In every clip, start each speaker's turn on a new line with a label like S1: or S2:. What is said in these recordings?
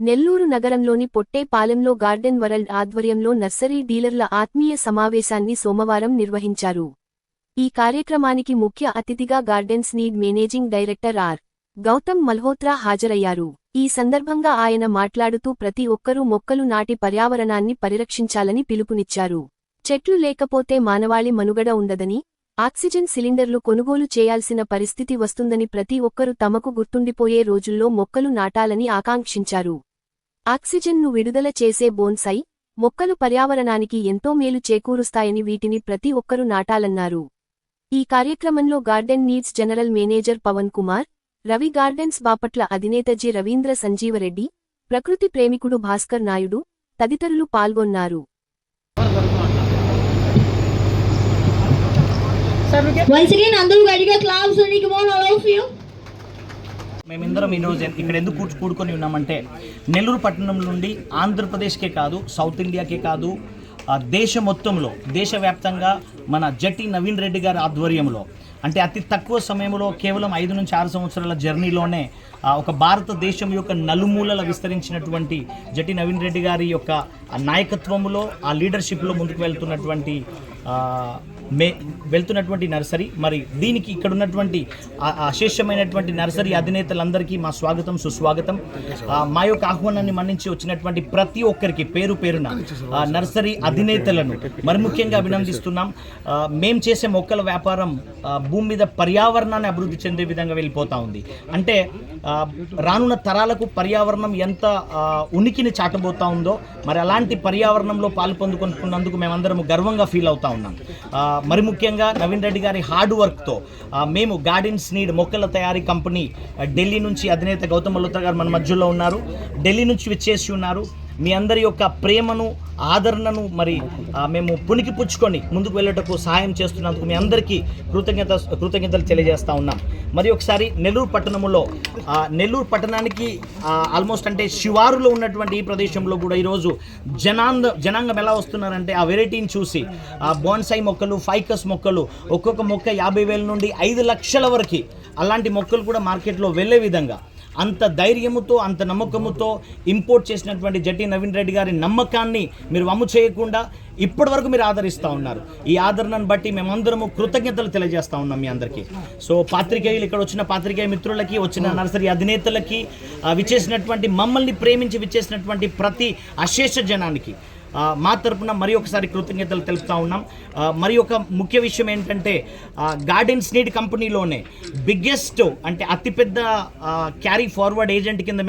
S1: నెల్లూరు నగరంలోని పొట్టేపాలెంలో garden world ఆధ్వర్యంలో నర్సరీ డీలర్ల ఆత్మీయ సమావేశాన్ని సోమవారం నిర్వహించారు. ఈ కార్యక్రమానికి ముఖ్య అతిథిగా gardens need managing director R. Gautam Malhotra హాజరయ్యారు. ఈ సందర్భంగా ఆయన మాట్లాడుతూ ప్రతి ఒక్కరూ మొక్కలు నాటి పర్యావరణాన్ని పరిరక్షించాలని పిలుపునిచ్చారు. చెట్లు లేకపోతే మానవాళి మనుగడ ఉండదని, ఆక్సిజన్ సిలిండర్లు కొనుగోలు చేయాల్సిన పరిస్థితి వస్తుందని ప్రతి ఒక్కరూ తమకు గుర్తుండిపోయే రోజుల్లో మొక్కలు నాటాలని ఆకాంక్షించారు. ఆక్సిజన్ను విడుదల చేసే బోన్సై మొక్కలు పర్యావరణానికి ఎంతో మేలు చేకూరుస్తాయని వీటిని ప్రతి ఒక్కరూ నాటాలన్నారు. ఈ కార్యక్రమంలో garden needs general manager Pavan Kumar, Ravi gardens Bapatla అధినేత జి. రవీంద్ర సంజీవరెడ్డి, ప్రకృతి ప్రేమికుడు భాస్కర్ నాయుడు తదితరులు పాల్గొన్నారు.
S2: Once again, అందరూ గట్టిగా క్లాప్స్ అండి. Come on, all of you.
S3: మేమిందరం ఈరోజు ఇక్కడ ఎందుకు కూడుకొని ఉన్నామంటే, నెల్లూరు పట్టణం నుండి ఆంధ్రప్రదేశ్కే కాదు, సౌత్ ఇండియాకే కాదు, దేశ మొత్తంలో దేశవ్యాప్తంగా మన జట్టి నవీన్ రెడ్డి గారి ఆధ్వర్యంలో, అంటే అతి తక్కువ సమయంలో కేవలం 5 నుంచి 6 సంవత్సరాల జర్నీలోనే ఒక భారతదేశం యొక్క నలుమూలల విస్తరించినటువంటి జట్టి నవీన్ రెడ్డి గారి యొక్క నాయకత్వంలో, ఆ లీడర్షిప్లో ముందుకు వెళ్తున్నటువంటి నర్సరీ. మరి దీనికి ఇక్కడ ఉన్నటువంటి అశేషమైనటువంటి నర్సరీ అధినేతలందరికీ మా స్వాగతం, సుస్వాగతం. మా యొక్క ఆహ్వానాన్ని మన్నించి వచ్చినటువంటి ప్రతి ఒక్కరికి పేరు పేరున నర్సరీ అధినేతలను మరి ముఖ్యంగా అభినందిస్తున్నాం. మేం చేసే మొక్కల వ్యాపారం భూమి మీద పర్యావరణాన్ని అభివృద్ధి చెందే విధంగా వెళ్ళిపోతూ ఉంది. అంటే రానున్న తరాలకు పర్యావరణం ఎంత ఉనికిని చాటబోతా ఉందో, మరి అలాంటి పర్యావరణంలో పాలు పొందుకున్నందుకు మేమందరం గర్వంగా ఫీల్ అవుతా ఉన్నాం. మరి ముఖ్యంగా నవీన్ రెడ్డి గారి హార్డ్ వర్క్తో మేము గార్డెన్స్ నీడ్ మొక్కల తయారీ కంపెనీ ఢిల్లీ నుంచి అధినేత గౌతమ్ మల్హోత్రా గారు మన మధ్యలో ఉన్నారు, ఢిల్లీ నుంచి విచ్చేసి ఉన్నారు. మీ అందరి యొక్క ప్రేమను, ఆదరణను మరి మేము పుణికి పుచ్చుకొని ముందుకు వెళ్ళటకు సహాయం చేస్తున్నందుకు మీ అందరికీ కృతజ్ఞతలు తెలియజేస్తూ ఉన్నాం. మరి ఒకసారి నెల్లూరు పట్టణంలో, నెల్లూరు పట్టణానికి ఆల్మోస్ట్ అంటే శివారులో ఉన్నటువంటి ఈ ప్రదేశంలో కూడా ఈరోజు జనాంగం ఎలా వస్తున్నారంటే, ఆ వెరైటీని చూసి బోన్సాయి మొక్కలు, ఫైకస్ మొక్కలు, ఒక్కొక్క మొక్క 50,000 నుండి 5 లక్షల వరకు అలాంటి మొక్కలు కూడా మార్కెట్లో వెళ్ళే విధంగా అంత ధైర్యముతో, అంత నమ్మకముతో ఇంపోర్ట్ చేసినటువంటి జట్టి నవీన్ రెడ్డి గారి నమ్మకాన్ని మీరు వమ్ము చేయకుండా ఇప్పటి వరకు మీరు ఆదరిస్తూ ఉన్నారు. ఈ ఆదరణను బట్టి మేమందరము కృతజ్ఞతలు తెలియజేస్తూ ఉన్నాం మీ అందరికీ. సో పాత్రికేయులు, ఇక్కడ వచ్చిన పాత్రికేయ మిత్రులకి, వచ్చిన నర్సరీ అధినేతలకి, విచ్చేసినటువంటి మమ్మల్ని ప్రేమించి విచ్చేసినటువంటి ప్రతి అశేష జనానికి మా తరపున మరి ఒకసారి కృతజ్ఞతలు తెలుపుతా ఉన్నాం. మరి ఒక ముఖ్య విషయం ఏంటంటే, గార్డెన్స్ నీడ్ కంపెనీలోనే బిగ్గెస్ట్, అంటే అతిపెద్ద క్యారీ ఫార్వర్డ్ ఏజెంట్ కింద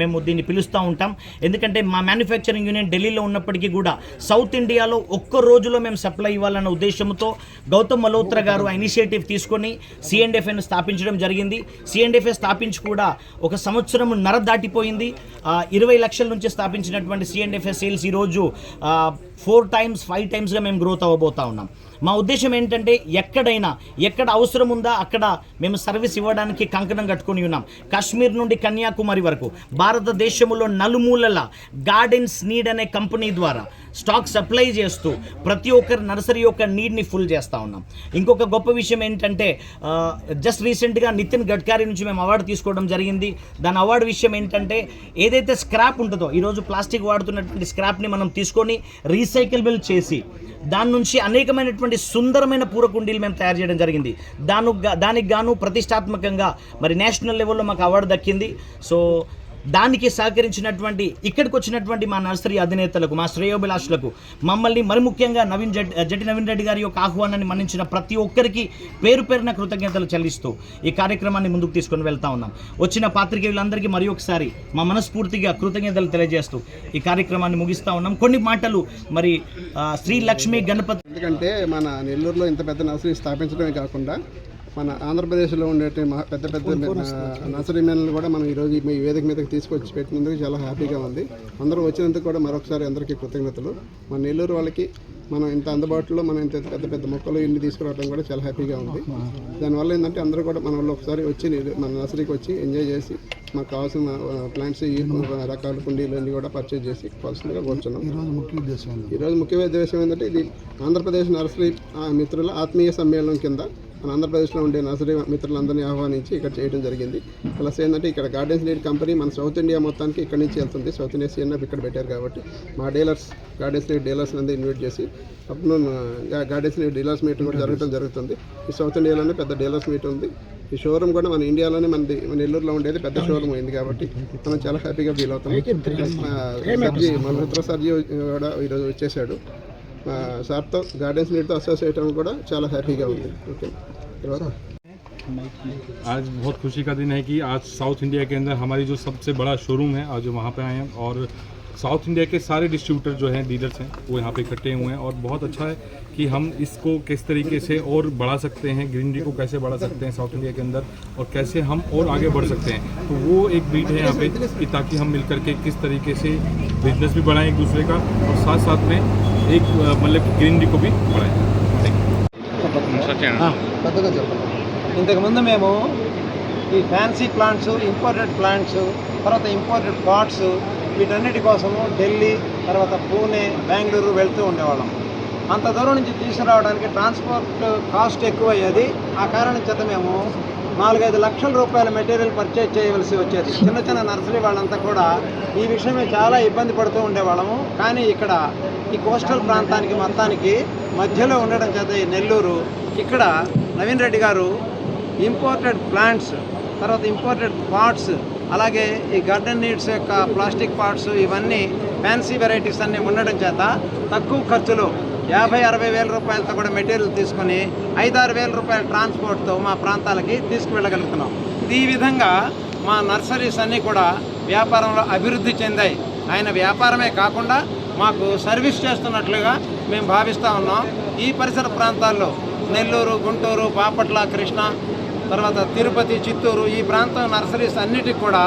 S3: మేము దీన్ని పిలుస్తూ ఉంటాం. ఎందుకంటే మా మ్యానుఫ్యాక్చరింగ్ యూనియన్ ఢిల్లీలో ఉన్నప్పటికీ కూడా సౌత్ ఇండియాలో ఒక్క రోజులో మేము సప్లై ఇవ్వాలన్న ఉద్దేశంతో గౌతమ్ మల్హోత్రా గారు ఆ ఇనిషియేటివ్ తీసుకొని సిఎండ్ఎఫ్ఏను స్థాపించడం జరిగింది. సిఎండ్ఎఫ్ఏ స్థాపించి కూడా 1 సంవత్సరం నర దాటిపోయింది. 20 లక్షల నుంచి స్థాపించినటువంటి సిఎండ్ఎఫ్ఏ సేల్స్ ఈరోజు 4 times 5 timesగా మేము గ్రోత్ అవ్వబోతా ఉన్నాం. మా ఉద్దేశం ఏంటంటే, ఎక్కడ అవసరం ఉందా అక్కడ మేము సర్వీస్ ఇవ్వడానికి కంకణం కట్టుకుని ఉన్నాం. కాశ్మీర్ నుండి కన్యాకుమారి వరకు భారతదేశంలో నలుమూలల గార్డెన్స్ నీడ్ అనే కంపెనీ ద్వారా స్టాక్ సప్లై చేస్తూ ప్రతి ఒక్కరి నర్సరీ యొక్క నీడ్ని ఫుల్ చేస్తూ ఉన్నాం. ఇంకొక గొప్ప విషయం ఏంటంటే, జస్ట్ రీసెంట్గా నితిన్ గడ్కరీ నుంచి మేము అవార్డు తీసుకోవడం జరిగింది. దాని అవార్డు విషయం ఏంటంటే, ఏదైతే స్క్రాప్ ఉంటుందో, ఈరోజు ప్లాస్టిక్ వాడుతున్నటువంటి స్క్రాప్ని మనం తీసుకొని రీసైకిల్బుల్ చేసి దాని నుంచి అనేకమైనటువంటి సుందరమైన పూరకుండీలు మేము తయారు చేయడం జరిగింది. దానికి గాను ప్రతిష్టాత్మకంగా మరి నేషనల్ లెవెల్లో మాకు అవార్డు దక్కింది. సో దానికి సహకరించినటువంటి, ఇక్కడికి వచ్చినటువంటి మా నర్సరీ అధినేతలకు, మా శ్రేయోభిలాషులకు, మమ్మల్ని మరి ముఖ్యంగా జట్టి నవీన్ రెడ్డి గారి యొక్క ఆహ్వానాన్ని మన్నించిన ప్రతి ఒక్కరికి పేరు పేరున కృతజ్ఞతలు చెల్లిస్తూ ఈ కార్యక్రమాన్ని ముందుకు తీసుకొని వెళ్తా ఉన్నాం. వచ్చిన పాత్రికేయులందరికీ మరి ఒకసారి మా మనస్ఫూర్తిగా కృతజ్ఞతలు తెలియజేస్తూ ఈ కార్యక్రమాన్ని ముగిస్తూ ఉన్నాం. కొన్ని మాటలు మరి శ్రీ లక్ష్మీ గణపతి.
S4: ఎందుకంటే మన నెల్లూరులో ఇంత పెద్ద నర్సరీ స్థాపించడమే కాకుండా మన ఆంధ్రప్రదేశ్లో ఉండే పెద్ద నర్సరీ మెన్లు కూడా మనం ఈరోజు ఈ వేదిక మీదకి తీసుకొచ్చి పెట్టినందుకు చాలా హ్యాపీగా ఉంది. అందరూ వచ్చినందుకు కూడా మరొకసారి అందరికీ కృతజ్ఞతలు. మన నెల్లూరు వాళ్ళకి మనం ఇంత అందుబాటులో మనం ఇంత పెద్ద మొక్కలు ఇన్ని తీసుకురావడం కూడా చాలా హ్యాపీగా ఉంది. దానివల్ల ఏంటంటే అందరూ కూడా మన వాళ్ళు ఒకసారి వచ్చి మన నర్సరీకి వచ్చి ఎంజాయ్ చేసి మాకు కావాల్సిన ప్లాంట్స్, రకాల కుండీలు అన్నీ కూడా పర్చేజ్ చేసి పర్సనల్గా కూర్చున్నాం. ఈరోజు ముఖ్య ఉద్దేశం ఏంటంటే, ఇది ఆంధ్రప్రదేశ్ నర్సరీ మిత్రుల ఆత్మీయ సమ్మేళనం కింద మన ఆంధ్రప్రదేశ్లో ఉండే నర్సరీ మిత్రులందరినీ ఆహ్వానించి ఇక్కడ చేయడం జరిగింది. ప్లస్ ఏంటంటే ఇక్కడ గార్డెన్స్ నీడ్ కంపెనీ మన సౌత్ ఇండియా మొత్తానికి ఇక్కడి నుంచి వెళ్తుంది. సౌత్ ఇండియా సిఎన్ఎఫ్ ఇక్కడ పెట్టారు కాబట్టి మా డీలర్స్ గార్డెన్స్ నీడ్ డీలర్స్ అందరూ ఇన్వైట్ చేసి అప్పుడు గార్డెన్స్ నీడ్ డీలర్స్ మీట్ కూడా జరుగుతుంది. ఈ సౌత్ ఇండియాలోనే పెద్ద డీలర్స్ మీట్ ఉంది. ఈ షోరూమ్ కూడా మన ఇండియాలోనే మన నెల్లూరులో ఉండేది పెద్ద షోరూమ్ అయింది కాబట్టి మనం చాలా హ్యాపీగా ఫీల్ అవుతాం. మన మిత్ర సర్జీ కూడా ఈరోజు వచ్చేసాడు. సార్తో గార్డెన్స్ నీడ్తో అసోసియేట్ అవ్వడం కూడా చాలా హ్యాపీగా ఉంది. ఓకే,
S5: आज बहुत खुशी का दिन है कि आज साउथ इंडिया के अंदर हमारी जो सबसे बड़ा शोरूम है आज वहाँ पे आए हैं और साउथ इंडिया के सारे डिस्ट्रीब्यूटर जो हैं डीलर्स हैं वो यहाँ पे इकट्ठे हुए हैं और बहुत अच्छा है कि हम इसको किस तरीके से और बढ़ा सकते हैं, ग्रीनरी को कैसे बढ़ा सकते हैं साउथ इंडिया के अंदर और कैसे हम और आगे बढ़ सकते हैं. तो वो एक बीट है यहाँ पे कि ताकि हम मिल करके किस तरीके से बिजनेस भी बढ़ाएं एक दूसरे का और साथ साथ में एक मतलब ग्रीनरी को भी बढ़ाएं.
S6: ఇంతకుముందు మేము ఈ ఫ్యాన్సీ ప్లాంట్స్, ఇంపోర్టెడ్ ప్లాంట్స్, తర్వాత ఇంపోర్టెడ్ పాట్స్ వీటన్నిటి కోసము ఢిల్లీ, తర్వాత పూణే, బెంగళూరు వెళ్తూ ఉండేవాళ్ళం. అంత దూరం నుంచి తీసుకురావడానికి ట్రాన్స్పోర్ట్ కాస్ట్ ఎక్కువ అయ్యేది. ఆ కారణం చేత మేము 4-5 లక్షల రూపాయల మెటీరియల్ పర్చేజ్ చేయవలసి వచ్చేది. చిన్న చిన్న నర్సరీ వాళ్ళంతా కూడా ఈ విషయమే చాలా ఇబ్బంది పడుతూ ఉండేవాళ్ళము. కానీ ఇక్కడ ఈ కోస్టల్ ప్రాంతానికి మొత్తానికి మధ్యలో ఉండడం చేత ఈ నెల్లూరు ఇక్కడ నవీన్ రెడ్డి గారు ఇంపోర్టెడ్ ప్లాంట్స్, తర్వాత ఇంపోర్టెడ్ పాట్స్, అలాగే ఈ గార్డెన్ నీడ్స్ యొక్క ప్లాస్టిక్ పాట్స్ ఇవన్నీ ఫ్యాన్సీ వెరైటీస్ అన్నీ ఉండడం చేత తక్కువ ఖర్చులో 50-60 వేల రూపాయలతో కూడా మెటీరియల్ తీసుకొని 5-6 వేల రూపాయల ట్రాన్స్పోర్ట్తో మా ప్రాంతాలకి తీసుకువెళ్ళగలుగుతున్నాం. ఈ విధంగా మా నర్సరీస్ అన్నీ కూడా వ్యాపారంలో అభివృద్ధి చెందాయి. ఆయన వ్యాపారమే కాకుండా మాకు సర్వీస్ చేస్తున్నట్లుగా మేము భావిస్తూ ఉన్నాం. ఈ పరిసర ప్రాంతాల్లో నెల్లూరు, గుంటూరు, బాపట్ల, కృష్ణ, తర్వాత తిరుపతి, చిత్తూరు ఈ ప్రాంతం నర్సరీస్ అన్నిటికి కూడా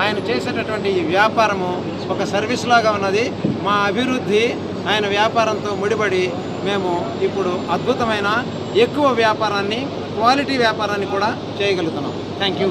S6: ఆయన చేసేటటువంటి ఈ వ్యాపారము ఒక సర్వీస్ లాగా ఉన్నది. మా అభివృద్ధి ఆయన వ్యాపారంతో ముడిపడి మేము ఇప్పుడు అద్భుతమైన ఎక్కువ వ్యాపారాన్ని, క్వాలిటీ వ్యాపారాన్ని కూడా చేయగలుగుతున్నాం. Thank you.